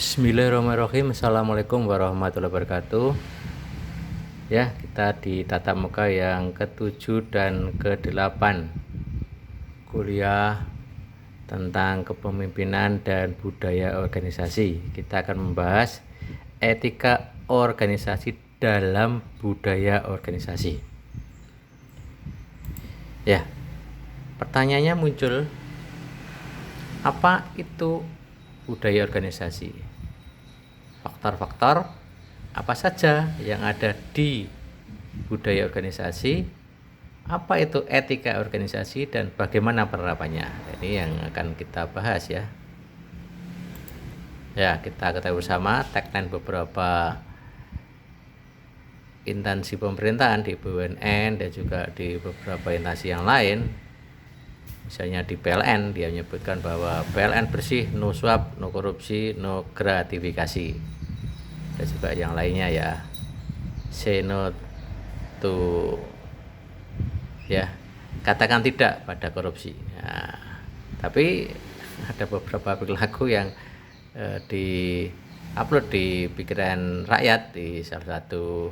Bismillahirrahmanirrahim. Assalamualaikum warahmatullahi wabarakatuh. Ya, kita di tatap muka yang ke-7 dan ke-8 kuliah tentang kepemimpinan dan budaya organisasi. Kita akan membahas etika organisasi dalam budaya organisasi. Ya, pertanyaannya muncul, apa itu budaya organisasi? Faktor-faktor apa saja yang ada di budaya organisasi? Apa itu etika organisasi dan bagaimana penerapannya? Ini yang akan kita bahas ya. Ya, kita ketahui bersama tagline beberapa instansi pemerintahan di BUMN dan juga di beberapa instansi yang lain. Misalnya di PLN, dia menyebutkan bahwa PLN bersih, no suap, no korupsi, no gratifikasi. Dan juga yang lainnya ya, say no to, ya, katakan tidak pada korupsi. Nah, tapi ada beberapa perilaku yang di-upload di pikiran rakyat di salah satu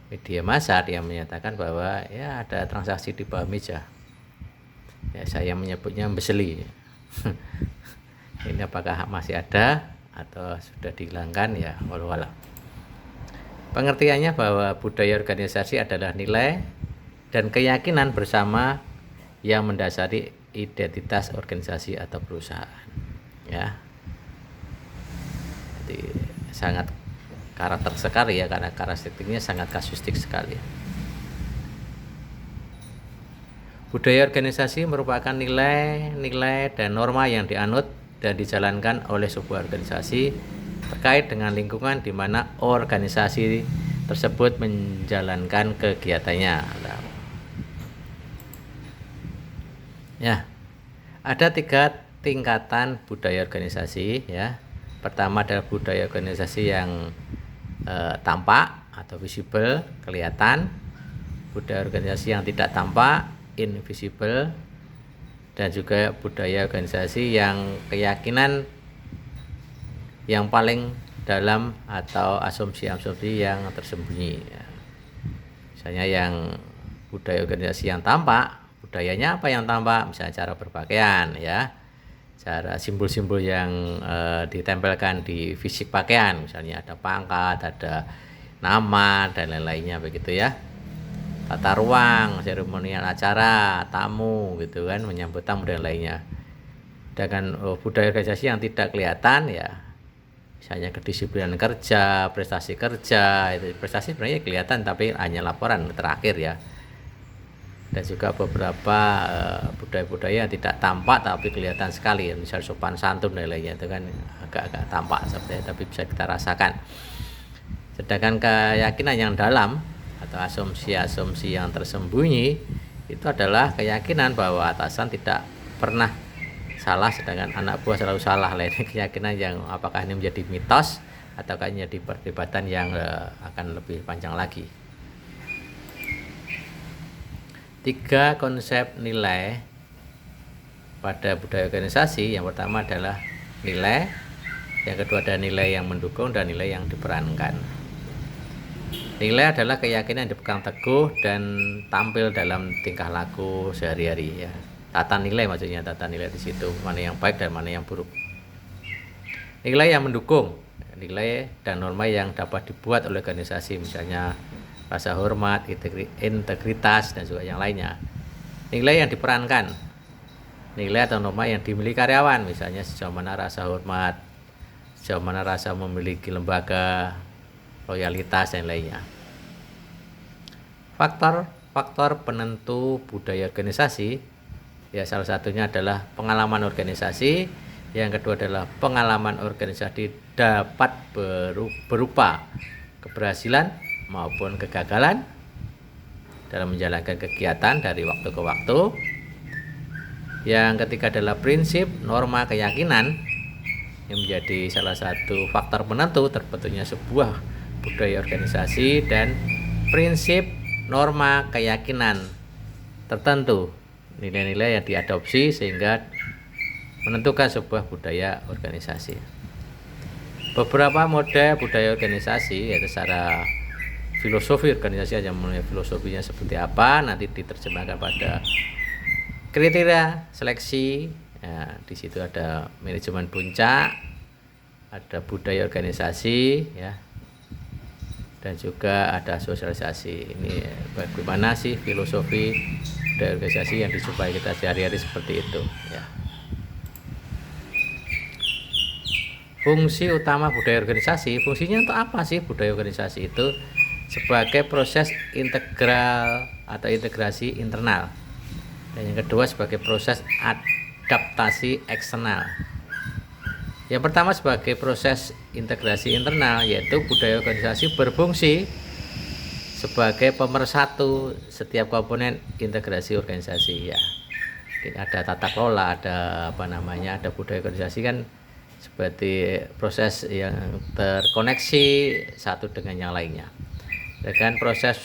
media massa, dia menyatakan bahwa ya ada transaksi di bawah meja. Ya, saya menyebutnya beseli. Ini apakah masih ada atau sudah dihilangkan, ya wallahu a'lam. Pengertiannya bahwa budaya organisasi adalah nilai dan keyakinan bersama yang mendasari identitas organisasi atau perusahaan. Ya, jadi sangat karakter sekali ya, karena karakteristiknya sangat kasuistik sekali. Budaya organisasi merupakan nilai-nilai dan norma yang dianut dan dijalankan oleh sebuah organisasi terkait dengan lingkungan di mana organisasi tersebut menjalankan kegiatannya. Ya, ada 3 tingkatan budaya organisasi ya. Pertama adalah budaya organisasi yang tampak atau visible, kelihatan. Budaya organisasi yang tidak tampak, invisible, dan juga budaya organisasi yang keyakinan yang paling dalam atau asumsi-asumsi yang tersembunyi. Misalnya yang budaya organisasi yang tampak, budayanya apa yang tampak? Misalnya cara berpakaian ya, cara simbol-simbol yang ditempelkan di fisik pakaian, misalnya ada pangkat, ada nama dan lain-lainnya begitu ya. Tata ruang, seremonial acara, tamu gitu kan, menyambut tamu dan lainnya. Dengan budaya organisasi yang tidak kelihatan ya, misalnya kedisiplinan kerja, prestasi kerja, itu prestasi sebenarnya kelihatan tapi hanya laporan terakhir ya. Dan juga beberapa budaya-budaya yang tidak tampak tapi kelihatan sekali, misalnya sopan santun dan lainnya, itu kan agak-agak tampak sebenarnya tapi bisa kita rasakan. Sedangkan keyakinan yang dalam atau asumsi-asumsi yang tersembunyi itu adalah keyakinan bahwa atasan tidak pernah salah sedangkan anak buah selalu salah. Lainnya keyakinan yang apakah ini menjadi mitos ataukah ini menjadi perdebatan yang akan lebih panjang lagi. 3 konsep nilai pada budaya organisasi. Yang pertama adalah nilai, yang kedua adalah nilai yang mendukung dan nilai yang diperankan. Nilai adalah keyakinan yang dipegang teguh dan tampil dalam tingkah laku sehari-hari ya. Tata nilai maksudnya, tata nilai di situ mana yang baik dan mana yang buruk. Nilai yang mendukung, nilai dan norma yang dapat dibuat oleh organisasi, misalnya rasa hormat, integritas dan juga yang lainnya. Nilai yang diperankan, nilai atau norma yang dimiliki karyawan, misalnya sejauh mana rasa hormat, sejauh mana rasa memiliki lembaga, loyalitas dan lainnya. Faktor penentu budaya organisasi ya, salah satunya adalah pengalaman organisasi, yang kedua adalah pengalaman organisasi dapat berupa keberhasilan maupun kegagalan dalam menjalankan kegiatan dari waktu ke waktu. Yang ketiga adalah prinsip, norma, keyakinan yang menjadi salah satu faktor penentu terbentuknya sebuah budaya organisasi, dan prinsip, norma, keyakinan tertentu, nilai-nilai yang diadopsi sehingga menentukan sebuah budaya organisasi. Beberapa mode budaya organisasi yaitu secara filosofi organisasi aja, mulai filosofinya seperti apa nanti diterjemahkan pada kriteria seleksi. Ya, di situ ada manajemen puncak, ada budaya organisasi, ya, dan juga ada sosialisasi. Ini bagaimana sih filosofi budaya organisasi yang dijumpai kita sehari-hari seperti itu, ya. Fungsi utama budaya organisasi, fungsinya untuk apa sih budaya organisasi itu? Sebagai proses integral atau integrasi internal, dan yang kedua sebagai proses adaptasi eksternal. Yang pertama sebagai proses integrasi internal, yaitu budaya organisasi berfungsi sebagai pemersatu setiap komponen integrasi organisasi, ya. Ada tata kelola, ada ada budaya organisasi kan seperti proses yang terkoneksi satu dengan yang lainnya. Dengan proses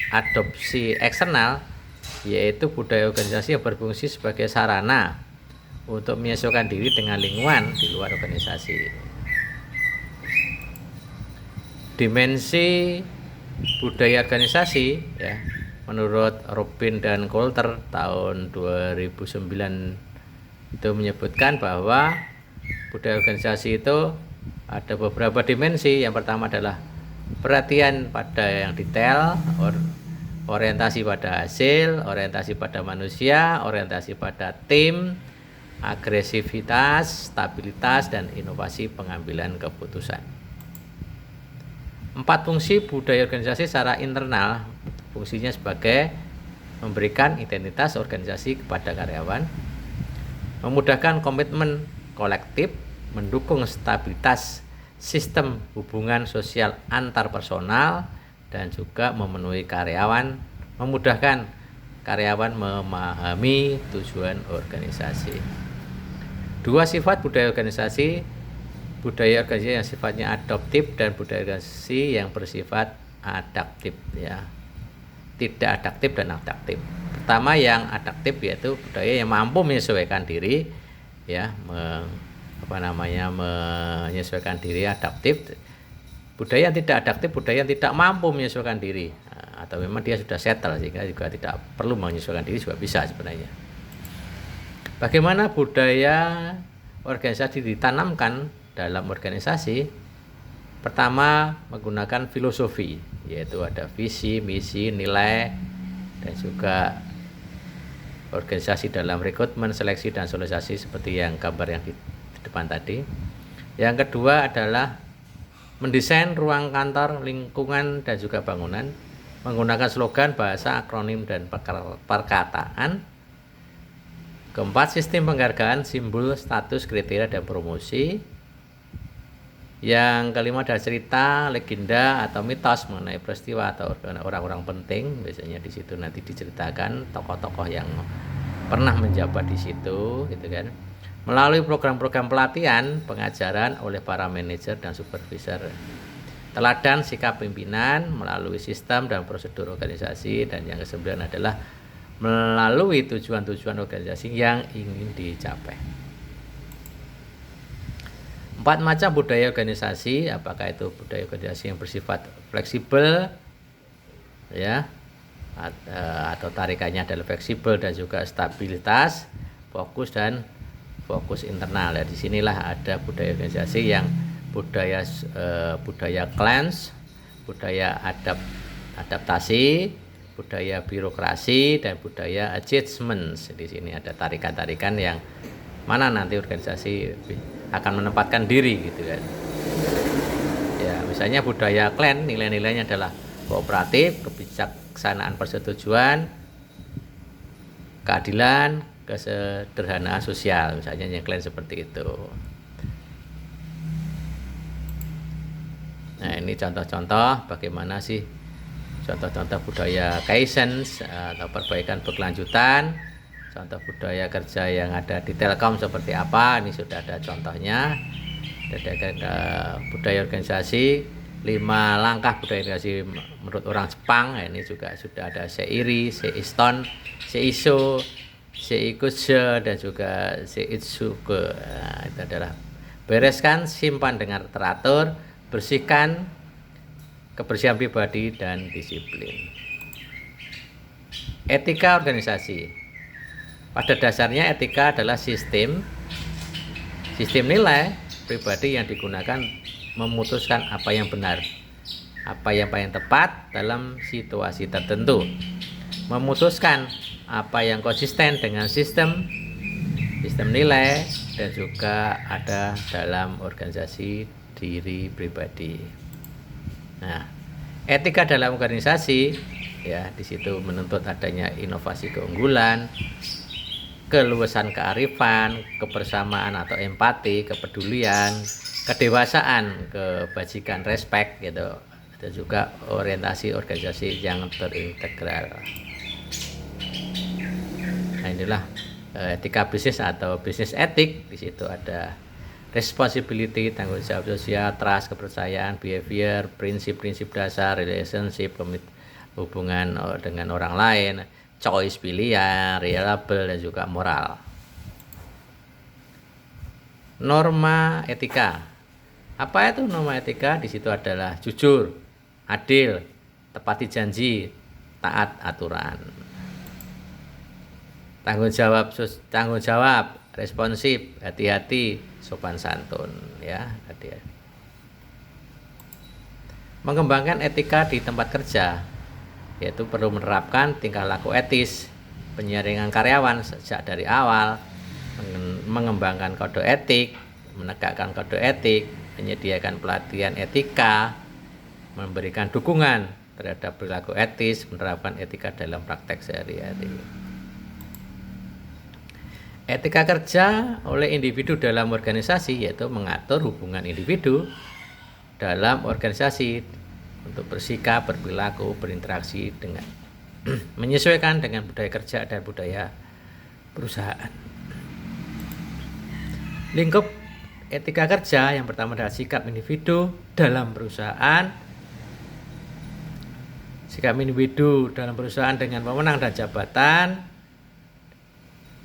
adopsi eksternal, yaitu budaya organisasi yang berfungsi sebagai sarana untuk menyesuaikan diri dengan lingkungan di luar organisasi. Dimensi budaya organisasi, ya, menurut Robin dan Coulter tahun 2009 itu menyebutkan bahwa budaya organisasi itu ada beberapa dimensi. Yang pertama adalah perhatian pada yang detail, orientasi pada hasil, orientasi pada manusia, orientasi pada tim, agresivitas, stabilitas, dan inovasi pengambilan keputusan. 4 fungsi budaya organisasi secara internal, fungsinya sebagai memberikan identitas organisasi kepada karyawan, memudahkan komitmen kolektif, mendukung stabilitas sistem hubungan sosial antar personal, dan juga memenuhi karyawan, memudahkan karyawan memahami tujuan organisasi. 2 sifat budaya organisasi yang sifatnya adaptif dan budaya organisasi yang bersifat adaptif, ya. Tidak adaptif dan adaptif. Pertama yang adaptif yaitu budaya yang mampu menyesuaikan diri, ya, menyesuaikan diri, adaptif. Budaya yang tidak adaptif, budaya yang tidak mampu menyesuaikan diri, atau memang dia sudah settle sehingga juga tidak perlu menyesuaikan diri juga bisa sebenarnya. Bagaimana budaya organisasi ditanamkan dalam organisasi? Pertama, menggunakan filosofi, yaitu ada visi, misi, nilai, dan juga organisasi dalam rekrutmen, seleksi, dan sosialisasi seperti yang gambar yang di depan tadi. Yang kedua adalah mendesain ruang kantor, lingkungan, dan juga bangunan, menggunakan slogan, bahasa, akronim, dan perkataan. Keempat, sistem penghargaan, simbol, status, kriteria, dan promosi. Yang kelima adalah cerita, legenda, atau mitos mengenai peristiwa atau orang-orang penting. Biasanya di situ nanti diceritakan tokoh-tokoh yang pernah menjabat di situ, gitu kan. Melalui program-program pelatihan, pengajaran oleh para manajer dan supervisor. Teladan sikap pimpinan melalui sistem dan prosedur organisasi. Dan yang ke-9 adalah melalui tujuan-tujuan organisasi yang ingin dicapai. 4 macam budaya organisasi, apakah itu budaya organisasi yang bersifat fleksibel, ya, atau tarikannya adalah fleksibel, dan juga stabilitas, fokus, dan fokus internal. Ya, disinilah ada budaya organisasi yang budaya cleanse, budaya adaptasi, budaya birokrasi, dan budaya adjustment. Di sini ada tarikan-tarikan yang mana nanti organisasi akan menempatkan diri, gitu kan. Ya, misalnya budaya clan, nilai-nilainya adalah kooperatif, kebijaksanaan, persetujuan, keadilan, kesederhanaan sosial, misalnya yang clan seperti itu. Nah, ini contoh-contoh bagaimana sih contoh-contoh budaya kaizen atau perbaikan berkelanjutan. Contoh budaya kerja yang ada di Telkom seperti apa, ini sudah ada contohnya. Ada budaya organisasi, 5 langkah budaya organisasi menurut orang Jepang. Ini juga sudah ada Seiri, Seiston, Seiso, Seikutsu, dan juga Seitsuke. Itu adalah bereskan, simpan dengan teratur, bersihkan, kebersihan pribadi, dan disiplin. Etika organisasi. Pada dasarnya etika adalah sistem nilai pribadi yang digunakan memutuskan apa yang benar, apa yang paling tepat dalam situasi tertentu, memutuskan apa yang konsisten dengan sistem nilai, dan juga ada dalam organisasi diri pribadi. Nah, etika dalam organisasi ya di situ menuntut adanya inovasi keunggulan, keluasan kearifan, kebersamaan atau empati, kepedulian, kedewasaan, kebajikan, respect gitu. Dan juga orientasi organisasi yang terintegral. Nah, inilah etika bisnis atau bisnis etik. Di situ ada responsibility, tanggung jawab sosial, trust, kepercayaan, behavior, prinsip-prinsip dasar, relationship, hubungan dengan orang lain, choice, pilihan, reliable, dan juga moral. Norma etika. Apa itu norma etika? Di situ adalah jujur, adil, tepati janji, taat aturan. Tanggung jawab, responsif, hati-hati, sopan santun ya. Mengembangkan etika di tempat kerja, yaitu perlu menerapkan tingkah laku etis, penyaringan karyawan sejak dari awal, mengembangkan kode etik, menegakkan kode etik, menyediakan pelatihan etika, memberikan dukungan terhadap perilaku etis, menerapkan etika dalam praktek sehari-hari. Etika kerja oleh individu dalam organisasi, yaitu mengatur hubungan individu dalam organisasi untuk bersikap, berperilaku, berinteraksi dengan menyesuaikan dengan budaya kerja dan budaya perusahaan. Lingkup etika kerja yang pertama adalah sikap individu dalam perusahaan. Sikap individu dalam perusahaan dengan pemenang dan jabatan,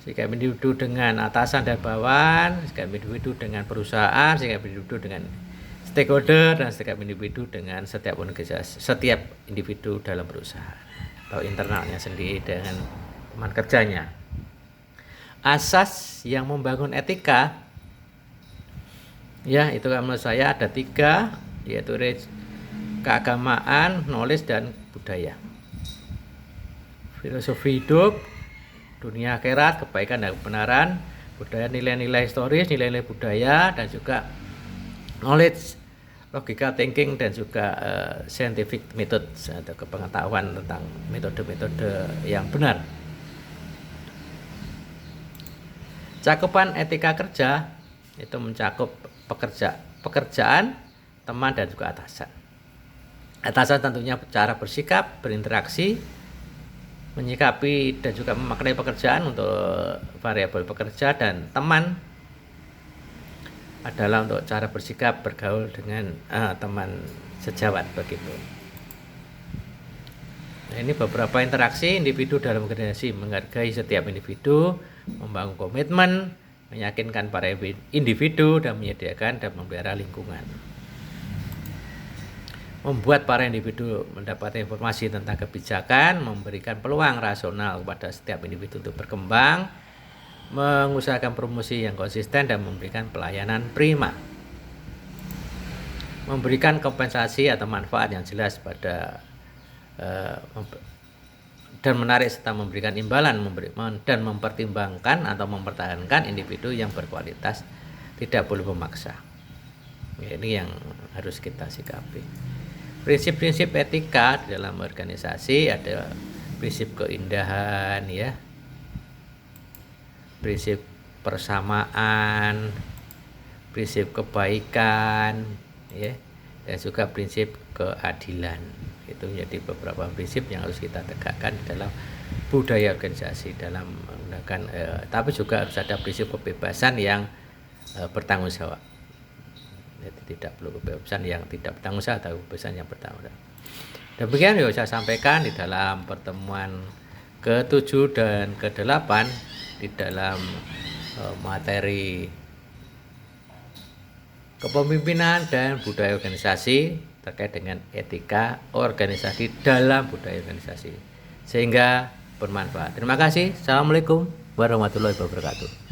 sikap individu dengan atasan dan bawahan, sikap individu dengan perusahaan, sikap individu dengan stakeholder, dan sikap individu dengan setiap individu dalam perusahaan atau internalnya sendiri dengan teman kerjanya. Asas yang membangun etika ya itu menurut saya ada 3, yaitu keagamaan, knowledge, dan budaya. Filosofi hidup, dunia akhirat, kebaikan dan kebenaran, budaya, nilai-nilai historis, nilai-nilai budaya, dan juga knowledge, logical thinking, dan juga scientific method atau kepengetahuan tentang metode-metode yang benar. Cakupan etika kerja itu mencakup pekerjaan, teman, dan juga atasan. Atasan tentunya cara bersikap, berinteraksi, menyikapi dan juga memaknai pekerjaan untuk variabel pekerja, dan teman adalah untuk cara bersikap, bergaul dengan teman sejawat begitu. Nah, ini beberapa interaksi individu dalam organisasi: menghargai setiap individu, membangun komitmen, meyakinkan para individu, dan menyediakan dan memelihara lingkungan. Membuat para individu mendapat informasi tentang kebijakan, memberikan peluang rasional kepada setiap individu untuk berkembang, mengusahakan promosi yang konsisten, dan memberikan pelayanan prima. Memberikan kompensasi atau manfaat yang jelas pada dan menarik serta memberikan imbalan dan mempertimbangkan atau mempertahankan individu yang berkualitas, tidak boleh memaksa. Ini yang harus kita sikapi. Prinsip-prinsip etika di dalam organisasi ada prinsip keindahan ya, prinsip persamaan, prinsip kebaikan ya, dan juga prinsip keadilan. Itu menjadi beberapa prinsip yang harus kita tegakkan dalam budaya organisasi dalam menggunakan tapi juga harus ada prinsip kebebasan yang bertanggung jawab. Jadi tidak perlu kebebasan yang tidak bertanggung jawab, atau kebebasan yang bertanggung jawab. Demikian yang saya sampaikan di dalam pertemuan ke-7 dan ke-8 di dalam materi kepemimpinan dan budaya organisasi terkait dengan etika organisasi dalam budaya organisasi sehingga bermanfaat. Terima kasih. Assalamualaikum warahmatullahi wabarakatuh.